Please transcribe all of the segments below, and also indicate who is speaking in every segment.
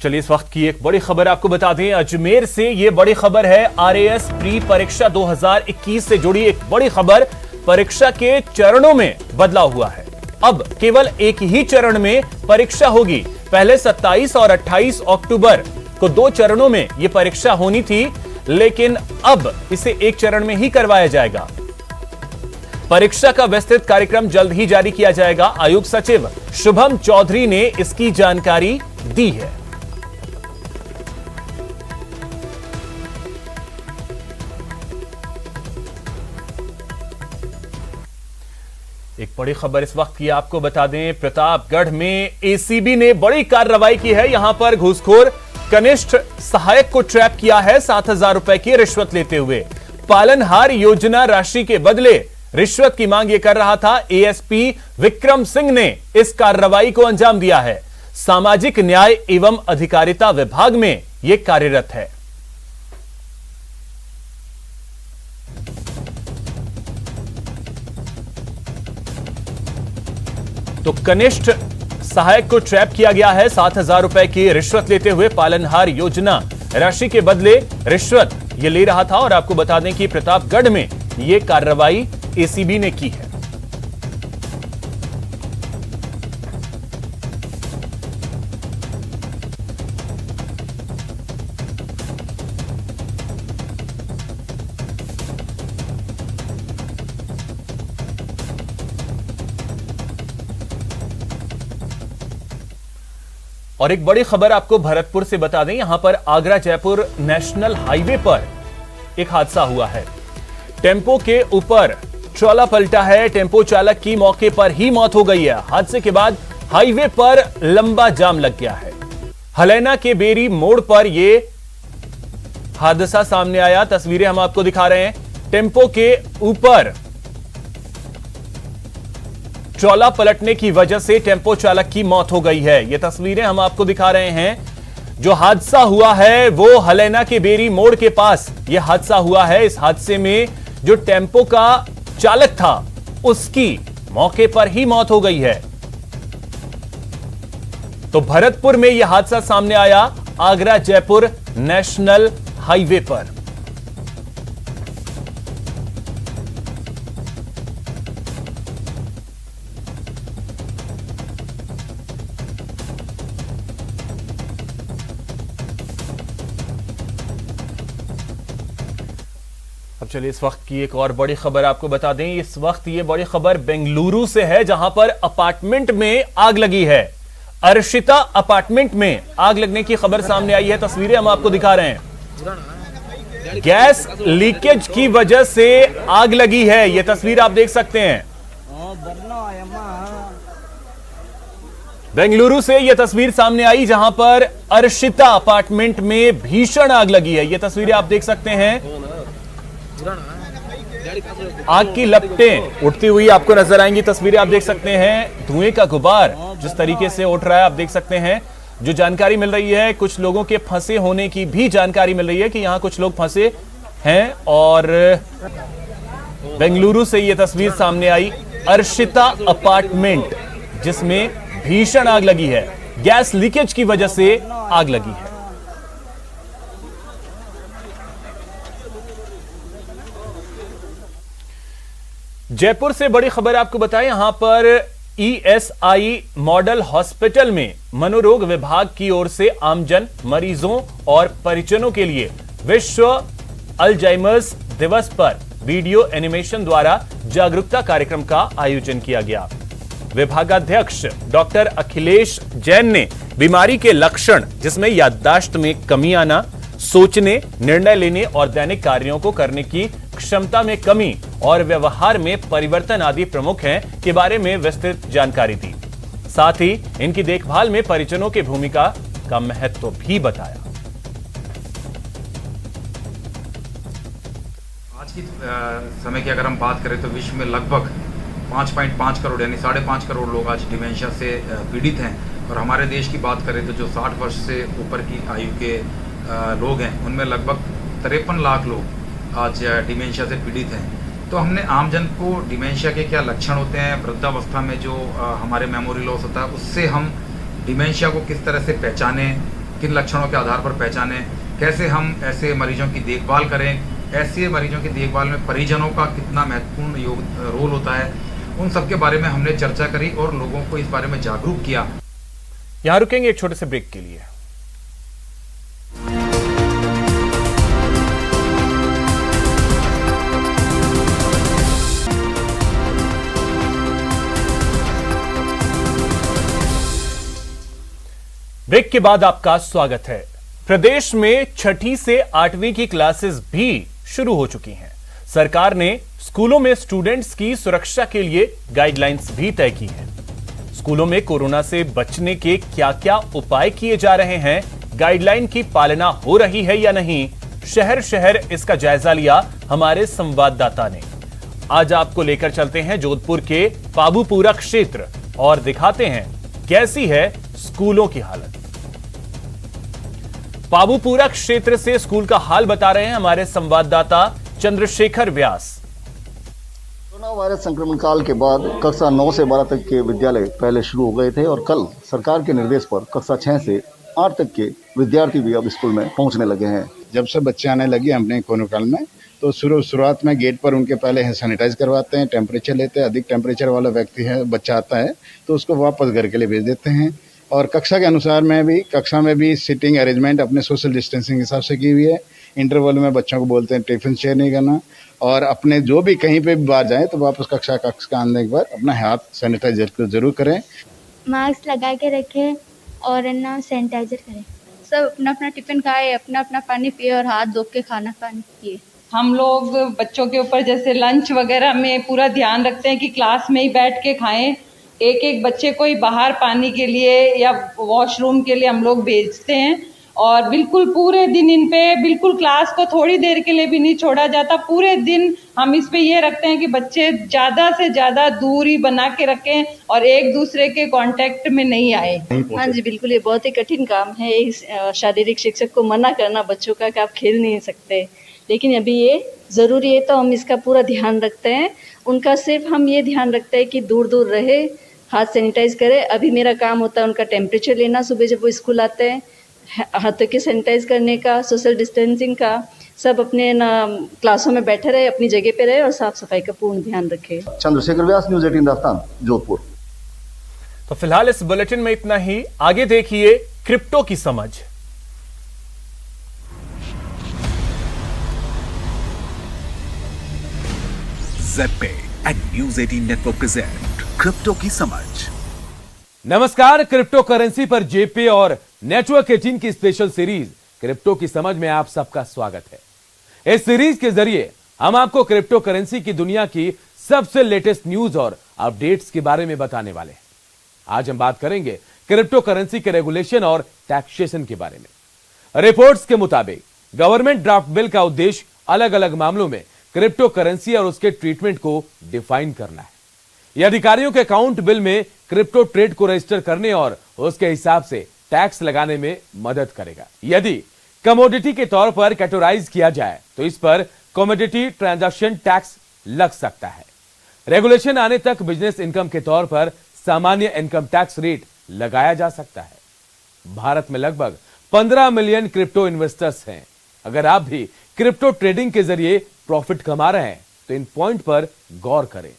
Speaker 1: चलिए इस वक्त की एक बड़ी खबर आपको बता दें। अजमेर से ये बड़ी खबर है। आरएएस प्री परीक्षा 2021 से जुड़ी एक बड़ी खबर। परीक्षा के चरणों में बदलाव हुआ है। अब केवल एक ही चरण में परीक्षा होगी। पहले 27 और 28 अक्टूबर को 2 चरणों में यह परीक्षा होनी थी, लेकिन अब इसे एक चरण में ही करवाया जाएगा। परीक्षा का विस्तृत कार्यक्रम जल्द ही जारी किया जाएगा। आयोग सचिव शुभम चौधरी ने इसकी जानकारी दी है। एक बड़ी खबर इस वक्त की आपको बता दें। प्रतापगढ़ में एसीबी ने बड़ी कार्रवाई की है। यहां पर घूसखोर कनिष्ठ सहायक को ट्रैप किया है 7,000 रुपए की रिश्वत लेते हुए। पालनहार योजना राशि के बदले रिश्वत की मांग ये कर रहा था। एएसपी विक्रम सिंह ने इस कार्रवाई को अंजाम दिया है। सामाजिक न्याय एवं अधिकारिता विभाग में ये कार्यरत है। तो कनिष्ठ सहायक को ट्रैप किया गया है 7,000 रुपए की रिश्वत लेते हुए। पालनहार योजना राशि के बदले रिश्वत ये ले रहा था। और आपको बता दें कि प्रतापगढ़ में ये कार्रवाई एसीबी ने की है। और एक बड़ी खबर आपको भरतपुर से बता दें। यहां पर आगरा जयपुर नेशनल हाईवे पर एक हादसा हुआ है। टेम्पो के ऊपर ट्रॉला पलटा है। टेम्पो चालक की मौके पर ही मौत हो गई है। हादसे के बाद हाईवे पर लंबा जाम लग गया है। हलैना के बेरी मोड़ पर यह हादसा सामने आया। तस्वीरें हम आपको दिखा रहे हैं। टेम्पो के ऊपर ट्रॉला पलटने की वजह से टेम्पो चालक की मौत हो गई है। ये तस्वीरें हम आपको दिखा रहे हैं। जो हादसा हुआ है वो हलैना के बेरी मोड़ के पास यह हादसा हुआ है। इस हादसे में जो टेम्पो का चालक था उसकी मौके पर ही मौत हो गई है। तो भरतपुर में यह हादसा सामने आया आगरा जयपुर नेशनल हाईवे पर। अब चलिए इस वक्त की एक और बड़ी खबर आपको बता दें। इस वक्त ये बड़ी खबर बेंगलुरु से है, जहां पर अपार्टमेंट में आग लगी है। अर्शिता अपार्टमेंट में आग लगने की खबर सामने आई है। तस्वीरें हम आपको दिखा रहे हैं। गैस लीकेज की वजह से आग लगी है। यह तस्वीर आप देख सकते हैं। बेंगलुरु से यह तस्वीर सामने आई, जहां पर अर्शिता अपार्टमेंट में भीषण आग लगी है। यह तस्वीरें आप देख सकते हैं। आग की लपटें उठती हुई आपको नजर आएंगी। तस्वीरें आप देख सकते हैं। धुएं का गुबार जिस तरीके से उठ रहा है आप देख सकते हैं। जो जानकारी मिल रही है, कुछ लोगों के फंसे होने की भी जानकारी मिल रही है कि यहां कुछ लोग फंसे हैं। और बेंगलुरु से यह तस्वीर सामने आई, अर्शिता अपार्टमेंट जिसमें भीषण आग लगी है। गैस लीकेज की वजह से आग लगी है। जयपुर से बड़ी खबर आपको बताएं। यहां पर ईएसआई मॉडल हॉस्पिटल में मनोरोग विभाग की ओर से आमजन, मरीजों और परिजनों के लिए विश्व अल्जाइमर्स दिवस पर वीडियो एनिमेशन द्वारा जागरूकता कार्यक्रम का आयोजन किया गया। विभागाध्यक्ष डॉक्टर अखिलेश जैन ने बीमारी के लक्षण, जिसमें याददाश्त में कमी आना, सोचने, निर्णय लेने और दैनिक कार्यों को करने की क्षमता में कमी और व्यवहार में परिवर्तन आदि प्रमुख हैं के बारे में विस्तृत जानकारी दी। साथ ही इनकी देखभाल में परिजनों की भूमिका का महत्व भी बताया।
Speaker 2: आज की समय की अगर हम बात करें तो विश्व में लगभग 5.5 करोड़ यानी 5.5 करोड़ लोग आज डिमेंशिया से पीड़ित हैं। और हमारे देश की बात करें तो जो 60 वर्ष से ऊपर की आयु के लोग हैं, उनमें लगभग 53 लाख लोग आज डिमेंशिया से पीड़ित हैं। तो हमने आमजन को डिमेंशिया के क्या लक्षण होते हैं, वृद्धावस्था में जो हमारे मेमोरी लॉस होता है, उससे हम डिमेंशिया को किस तरह से पहचानें, किन लक्षणों के आधार पर पहचानें, कैसे हम ऐसे मरीजों की देखभाल करें, ऐसे मरीजों की देखभाल में परिजनों का कितना महत्वपूर्ण रोल होता है, उन सब के बारे में हमने चर्चा करी और लोगों को इस बारे में जागरूक किया।
Speaker 1: यहां रुकेंगे एक छोटे से ब्रेक के लिए। ब्रेक के बाद आपका स्वागत है। प्रदेश में 6ठी से 8वीं की क्लासेस भी शुरू हो चुकी हैं। सरकार ने स्कूलों में स्टूडेंट्स की सुरक्षा के लिए गाइडलाइंस भी तय की हैं। स्कूलों में कोरोना से बचने के क्या-क्या उपाय किए जा रहे हैं, गाइडलाइन की पालना हो रही है या नहीं, शहर शहर इसका जायजा लिया हमारे संवाददाता ने। आज आपको लेकर चलते हैं जोधपुर के पाबूपुरा क्षेत्र और दिखाते हैं कैसी है स्कूलों की हालत। पाबूपुरा क्षेत्र से स्कूल का हाल बता रहे हैं हमारे संवाददाता चंद्रशेखर व्यास।
Speaker 3: कोरोना वायरस संक्रमण काल के बाद कक्षा 9 से 12 तक के विद्यालय पहले शुरू हो गए थे और कल सरकार के निर्देश पर कक्षा 6 से 8 तक के विद्यार्थी भी अब स्कूल में पहुंचने लगे हैं।
Speaker 4: जब से बच्चे आने लगे हमने कोरोना काल में, तो शुरुआत में गेट पर उनके पहले सैनिटाइज करवाते हैं, टेम्परेचर लेते हैं। अधिक टेम्परेचर वाला व्यक्ति है, बच्चा आता है तो उसको वापस घर के लिए भेज देते हैं। और कक्षा के अनुसार कक्षा में भी सीटिंग अरेंजमेंट अपने सोशल डिस्टेंसिंग के हिसाब से की हुई है। इंटरवल में बच्चों को बोलते हैं टिफिन शेयर नहीं करना, और अपने जो भी कहीं पे भी बाहर जाएं तो वापस कक्षा का आने के बाद अपना हाथ सैनिटाइजर जरूर करें,
Speaker 5: मास्क लगा के रखें और ना सैनिटाइजर करें। सब अपना अपना टिफिन खाए, अपना अपना पानी पिए और हाथ धो के खाना पानी पिए।
Speaker 6: हम लोग बच्चों के ऊपर जैसे लंच वगैरह में पूरा ध्यान रखते हैं कि क्लास में ही बैठ के खाएं। एक एक बच्चे को ही बाहर पानी के लिए या वॉशरूम के लिए हम लोग भेजते हैं, और बिल्कुल पूरे दिन इन पे बिल्कुल क्लास को थोड़ी देर के लिए भी नहीं छोड़ा जाता। पूरे दिन हम इस पे ये रखते हैं कि बच्चे ज़्यादा से ज़्यादा दूरी बना के रखें और एक दूसरे के कांटेक्ट में नहीं आए।
Speaker 7: हाँ जी बिल्कुल, ये बहुत ही कठिन काम है। इस शारीरिक शिक्षक को मना करना बच्चों का कि आप खेल नहीं सकते, लेकिन अभी ये ज़रूरी है तो हम इसका पूरा ध्यान रखते हैं। उनका सिर्फ हम ये ध्यान रखते हैं कि दूर दूर रहे, हाथ सैनिटाइज करें। अभी मेरा काम होता है उनका टेम्परेचर लेना सुबह जब वो स्कूल आते हैं, हाथों के सैनिटाइज करने का, सोशल डिस्टेंसिंग का। सब अपने क्लासों में बैठे रहे, अपनी जगह पे रहे और साफ सफाई का पूर्ण ध्यान रखें।
Speaker 3: चंद्रशेखर व्यास, न्यूज़ 18 राजस्थान, जोधपुर।
Speaker 1: तो फिलहाल इस बुलेटिन में इतना ही। आगे देखिए क्रिप्टो की समझ।
Speaker 8: Z and news 18 network present crypto की समझ।
Speaker 9: नमस्कार, क्रिप्टो करेंसी पर जेपे और नेटवर्क 18 की स्पेशल सीरीज क्रिप्टो की समझ में आप सबका स्वागत है। इस सीरीज के जरिए हम आपको क्रिप्टो करेंसी की दुनिया की सबसे लेटेस्ट न्यूज और अपडेट्स के बारे में बताने वाले हैं। आज हम बात करेंगे क्रिप्टो करेंसी के रेगुलेशन और टैक्सेशन के बारे में। रिपोर्ट्स के मुताबिक गवर्नमेंट ड्राफ्ट बिल का उद्देश्य अलग अलग मामलों में क्रिप्टो करेंसी और उसके ट्रीटमेंट को डिफाइन करना है। यह अधिकारियों के अकाउंट बिल में क्रिप्टो ट्रेड को रजिस्टर करने और उसके हिसाब से टैक्स लगाने में मदद करेगा। यदि कमोडिटी के तौर पर कैटेगराइज किया जाए तो इस पर कमोडिटी ट्रांजैक्शन टैक्स लग सकता है। रेगुलेशन आने तक बिजनेस इनकम के तौर पर सामान्य इनकम टैक्स रेट लगाया जा सकता है। भारत में लगभग 15 मिलियन क्रिप्टो इन्वेस्टर्स हैं। अगर आप भी क्रिप्टो ट्रेडिंग के जरिए प्रॉफिट कमा रहे हैं तो इन पॉइंट पर गौर करें।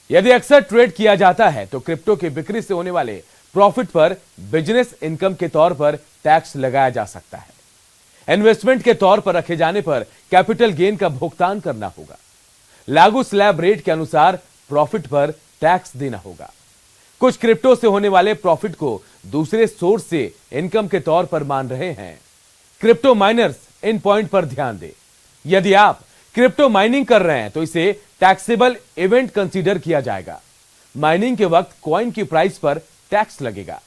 Speaker 9: यदि अक्सर ट्रेड किया जाता है तो क्रिप्टो की बिक्री से होने वाले प्रॉफिट पर बिजनेस इनकम के तौर पर टैक्स लगाया जा सकता है। इन्वेस्टमेंट के तौर पर रखे जाने पर कैपिटल गेन का भुगतान करना होगा। लागू स्लैब रेट के अनुसार प्रॉफिट पर टैक्स देना होगा। कुछ क्रिप्टो से होने वाले प्रॉफिट को दूसरे सोर्स से इनकम के तौर पर मान रहे हैं। क्रिप्टो माइनर्स इन पॉइंट पर ध्यान दें। यदि आप क्रिप्टो माइनिंग कर रहे हैं तो इसे टैक्सेबल इवेंट कंसीडर किया जाएगा। माइनिंग के वक्त कॉइन की प्राइस पर टैक्स लगेगा।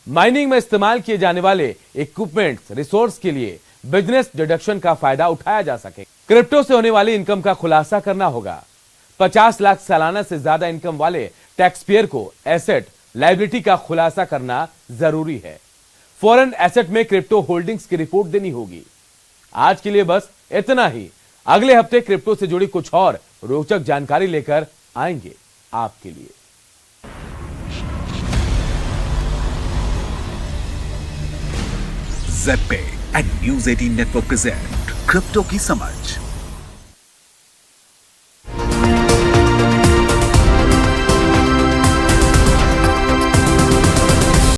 Speaker 9: माइनिंग में इस्तेमाल किए जाने वाले इक्विपमेंट्स, रिसोर्स के लिए बिजनेस डिडक्शन का फायदा उठाया जा सके। क्रिप्टो से होने वाली इनकम का खुलासा करना होगा। 50 लाख सालाना से ज्यादा इनकम वाले टैक्स पेयर को एसेट लायबिलिटी का खुलासा करना जरूरी है। फॉरेन एसेट में क्रिप्टो होल्डिंग्स की रिपोर्ट देनी होगी। आज के लिए बस इतना ही। अगले हफ्ते क्रिप्टो से जुड़ी कुछ और रोचक जानकारी लेकर आएंगे आपके लिए।
Speaker 8: ज़ेड पे and news 18 network present crypto की समझ।